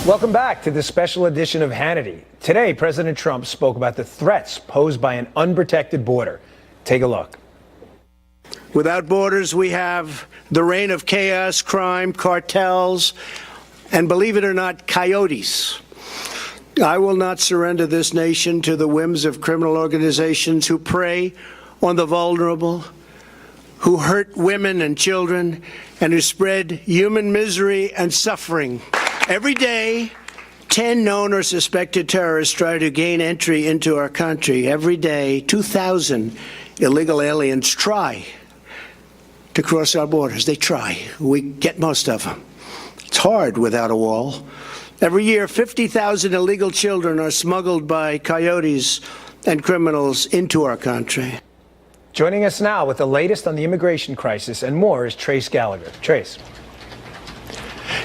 Welcome back to this special edition of Hannity. Today, President Trump spoke about the threats posed by an unprotected border. Take a look. Without borders, we have the reign of chaos, crime, cartels, and believe it or not, coyotes. I will not surrender this nation to the whims of criminal organizations who prey on the vulnerable, who hurt women and children, and who spread human misery and suffering. Every day, 10 known or suspected terrorists try to gain entry into our country. Every day, 2,000 illegal aliens try to cross our borders. They try. We get most of them. It's hard without a wall. Every year, 50,000 illegal children are smuggled by coyotes and criminals into our country. Joining us now with the latest on the immigration crisis and more is Trace Gallagher. Trace.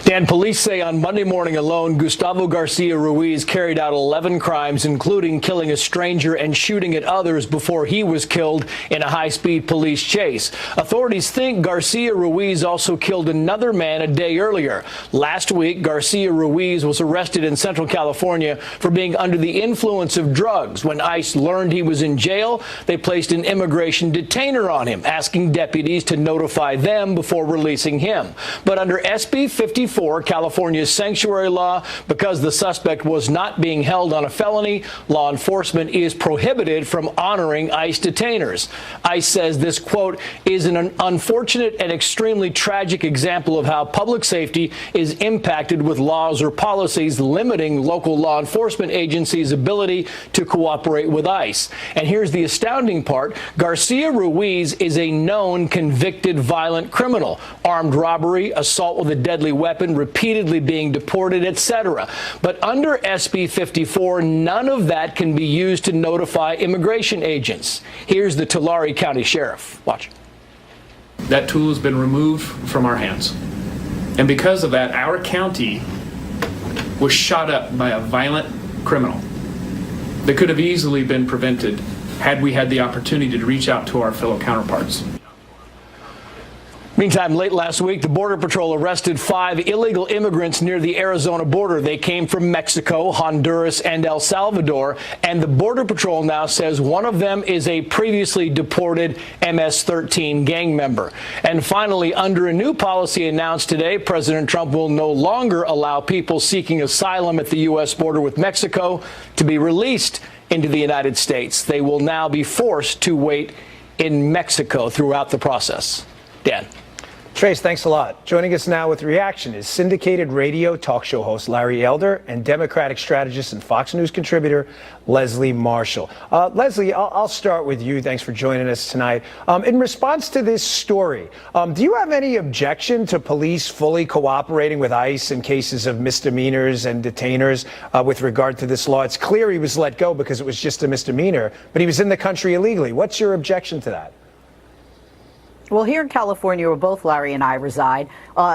Dan, police say on Monday morning alone, Gustavo Garcia Ruiz carried out 11 crimes, including killing a stranger and shooting at others before he was killed in a high-speed police chase. Authorities think Garcia Ruiz also killed another man a day earlier. Last week, Garcia Ruiz was arrested in Central California for being under the influence of drugs. When ICE learned he was in jail, they placed an immigration detainer on him, asking deputies to notify them before releasing him. But under SB 54, California's sanctuary law, because the suspect was not being held on a felony, law enforcement is prohibited from honoring ICE detainers. ICE says this, quote, is an unfortunate and extremely tragic example of how public safety is impacted with laws or policies limiting local law enforcement agencies' ability to cooperate with ICE. And here's the astounding part. Garcia Ruiz is a known convicted violent criminal. Armed robbery, assault with a deadly weapon, repeatedly being deported, etc. But under SB 54, none of that can be used to notify immigration agents. Here's the Tulare County Sheriff. Watch. That tool has been removed from our hands. And because of that, our county was shot up by a violent criminal that could have easily been prevented had we had the opportunity to reach out to our fellow counterparts. Meantime, late last week, the Border Patrol arrested 5 illegal immigrants near the Arizona border. They came from Mexico, Honduras, and El Salvador, and the Border Patrol now says one of them is a previously deported MS-13 gang member. And finally, under a new policy announced today, President Trump will no longer allow people seeking asylum at the U.S. border with Mexico to be released into the United States. They will now be forced to wait in Mexico throughout the process. Dan. Trace, thanks a lot. Joining us now with reaction is syndicated radio talk show host Larry Elder and Democratic strategist and Fox News contributor Leslie Marshall. Leslie, I'll start with you. Thanks for joining us tonight. In response to this story, do you have any objection to police fully cooperating with ICE in cases of misdemeanors and detainers with regard to this law? It's clear he was let go because it was just a misdemeanor, but he was in the country illegally. What's your objection to that? Well, here in California, where both Larry and I reside,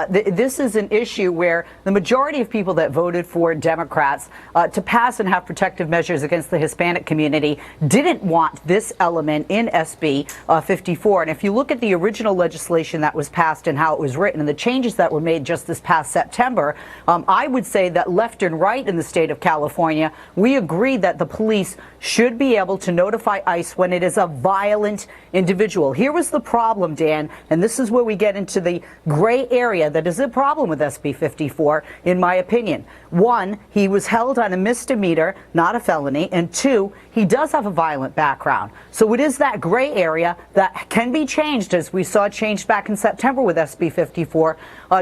this is an issue where the majority of people that voted for Democrats to pass and have protective measures against the Hispanic community didn't want this element in SB 54. And if you look at the original legislation that was passed and how it was written and the changes that were made just this past September, I would say that left and right in the state of California, we agree that the police should be able to notify ICE when it is a violent individual. Here was the problem, Dan, and this is where we get into the gray area that is a problem with SB 54, in my opinion. One, he was held on a misdemeanor, not a felony, and two, he does have a violent background. So it is that gray area that can be changed, as we saw changed back in September with SB 54,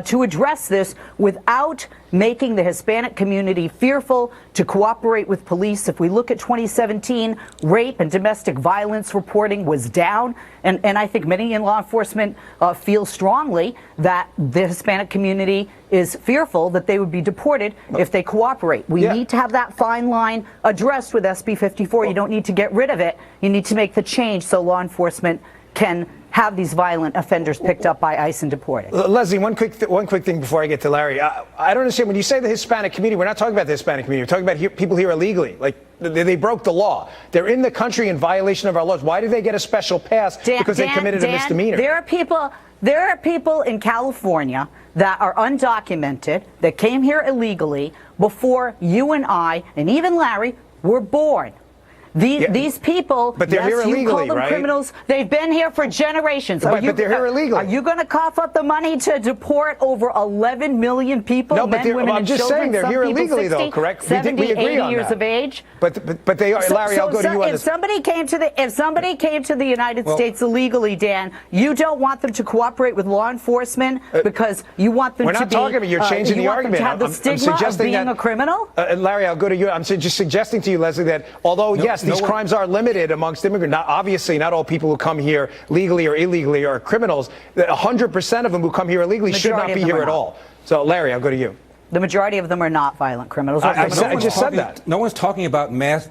to address this without making the Hispanic community fearful to cooperate with police. If we look at 2017, rape and domestic violence reporting was down, and I think many in law enforcement feel strongly that the Hispanic community is fearful that they would be deported if they cooperate. We need to have that fine line addressed with SB 54. You don't need to get rid of it. You need to make the change so law enforcement can have these violent offenders picked up by ICE and deported. Leslie, one quick thing before I get to Larry. I don't understand. When you say the Hispanic community, we're not talking about the Hispanic community. We're talking about people here illegally. Like, they broke the law. They're in the country in violation of our laws. Why do they get a special pass? Because they committed a misdemeanor. There are people in California that are undocumented, that came here illegally before you and I, and even Larry, were born. These people, but they're here illegally, you call them right? criminals. They've been here for generations. But they're here illegally. Are you going to cough up the money to deport over 11 million people? No, but men, women, I'm and just children, saying they're some here people illegally, 60, though, correct? 70, we agree 80 on years that. of age. But they are, Larry, I'll go to you on this. If somebody came to the United States illegally, Dan, you don't want them to cooperate with law enforcement because you want them to be. We're not talking about you're changing the argument. To have the stigma of being a criminal. And Larry, I'll go to you. I'm just suggesting to you, Leslie, that although yes, these crimes are limited amongst immigrants. Obviously, not all people who come here legally or illegally are criminals. 100% of them who come here illegally should not be here at all. So, Larry, I'll go to you. The majority of them are not violent criminals. I just said that. No one's talking about mass.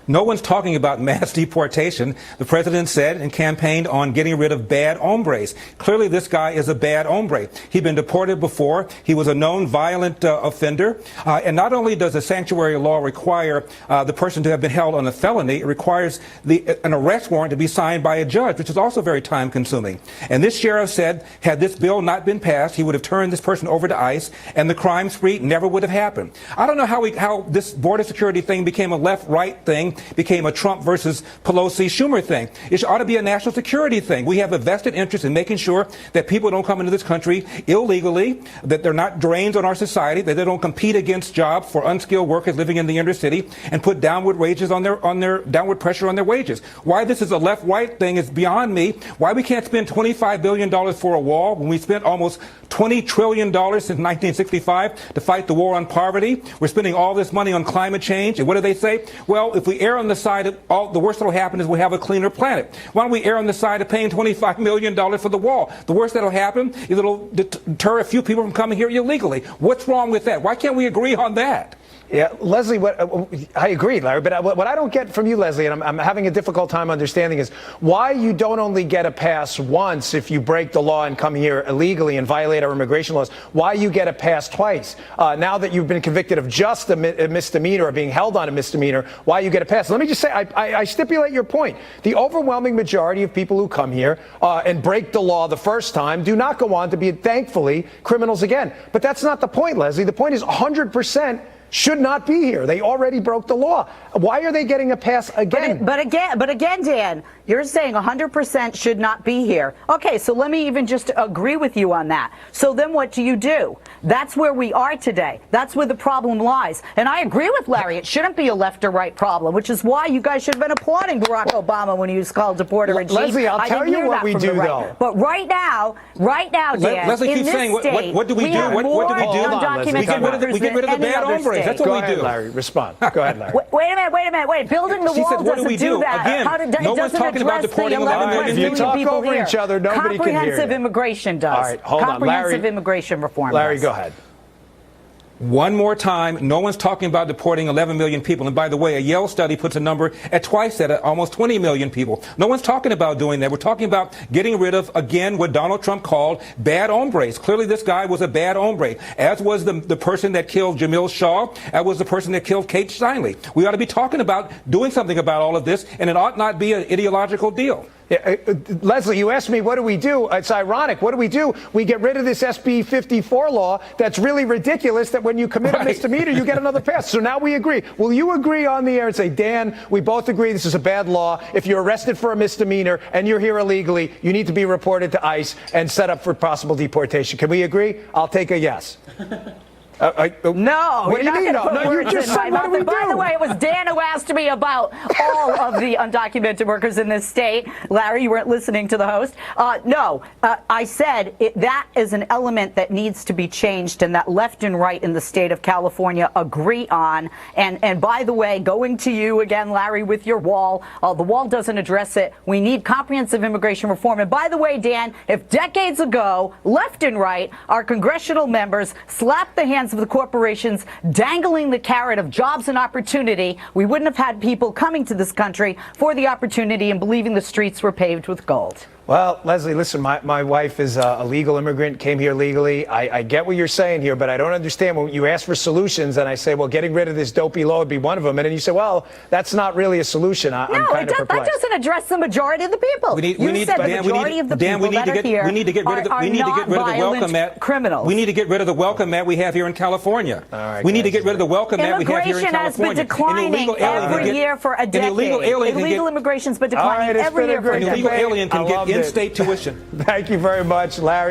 No one's talking about mass deportation. The president said and campaigned on getting rid of bad hombres. Clearly, this guy is a bad hombre. He'd been deported before. He was a known violent offender. And not only does the sanctuary law require the person to have been held on a felony, it requires an arrest warrant to be signed by a judge, which is also very time-consuming. And this sheriff said, had this bill not been passed, he would have turned this person over to ICE, and the crime spree never would have happened. I don't know how this border security thing became a left-right thing, became a Trump versus Pelosi Schumer thing. It ought to be a national security thing. We have a vested interest in making sure that people don't come into this country illegally, that they're not drains on our society, that they don't compete against jobs for unskilled workers living in the inner city and put downward wages on their downward pressure on their wages. Why this is a left-right thing is beyond me. Why we can't spend $25 billion for a wall when we spent almost $20 trillion since 1965 to fight the war on poverty. We're spending all this money on climate change. And what do they say? Well, if we err on the side of the worst that will happen is we'll have a cleaner planet. Why don't we err on the side of paying $25 million for the wall? The worst that will happen is it'll deter a few people from coming here illegally. What's wrong with that? Why can't we agree on that? Yeah, Leslie, I agree, Larry, but what I don't get from you, Leslie, and I'm having a difficult time understanding is why you don't only get a pass once if you break the law and come here illegally and violate our immigration laws, why you get a pass twice. Now that you've been convicted of just a misdemeanor or being held on a misdemeanor, why you get a pass. Let me just say, I stipulate your point. The overwhelming majority of people who come here and break the law the first time do not go on to be, thankfully, criminals again. But that's not the point, Leslie. The point is 100% should not be here. They already broke the law. Why are they getting a pass again? But again, Dan, you're saying 100% should not be here. Okay, so let me even just agree with you on that. So then what do? That's where we are today. That's where the problem lies. And I agree with Larry. It shouldn't be a left or right problem, which is why you guys should have been applauding Barack Obama when he was called deporter-in-chief. Leslie, I'll tell you what we do, though. But right now, Dan, Leslie in keeps this saying, state, what do we do? What do we do? undocumented We get rid of the bad hombres. That's what Go we ahead, do. Larry. Respond. Go ahead, Larry. Wait a minute. Building the She wall said, what do we doesn't do? that. Again, no one's talking about deporting 11 million If you talk people over here. each other, nobody can hear you. Comprehensive immigration does. All right, hold on. Comprehensive Larry, immigration reform Larry, does. go ahead. One more time, no one's talking about deporting 11 million people. And by the way, a Yale study puts a number at twice that, at almost 20 million people. No one's talking about doing that. We're talking about getting rid of, again, what Donald Trump called bad hombres. Clearly, this guy was a bad hombre, as was the person that killed Jamil Shaw, as was the person that killed Kate Steinle. We ought to be talking about doing something about all of this, and it ought not be an ideological deal. Yeah, Leslie, you asked me, what do we do? It's ironic. What do? We get rid of this SB 54 law that's really ridiculous that when you commit a misdemeanor, you get another pass. So now we agree. Will you agree on the air and say, Dan, we both agree this is a bad law. If you're arrested for a misdemeanor and you're here illegally, you need to be reported to ICE and set up for possible deportation. Can we agree? I'll take a yes. No, what do you mean? No, you just said what do we do? By the way, it was Dan who asked me about all of the undocumented workers in this state. Larry, you weren't listening to the host. No, I said that is an element that needs to be changed and that left and right in the state of California agree on. And by the way, going to you again, Larry, with your wall, the wall doesn't address it. We need comprehensive immigration reform. And by the way, Dan, if decades ago, left and right, our congressional members slapped the hands of the corporations dangling the carrot of jobs and opportunity, we wouldn't have had people coming to this country for the opportunity and believing the streets were paved with gold. Well, Leslie, listen, my wife is a legal immigrant, came here legally. I get what you're saying here, but I don't understand when you ask for solutions and I say, well, getting rid of this dopey law would be one of them. And then you say, well, that's not really a solution. I'm kind of perplexed. That doesn't address the majority of the people. We need to get rid of the welcome mat. Criminals. We need to get rid of the welcome mat we have here in California. All right, we need to get rid of the welcome mat we have here in California. Immigration has been declining every year for a decade. Illegal immigration's been declining every year for a decade. An illegal alien can get in-state tuition. Thank you very much, Larry.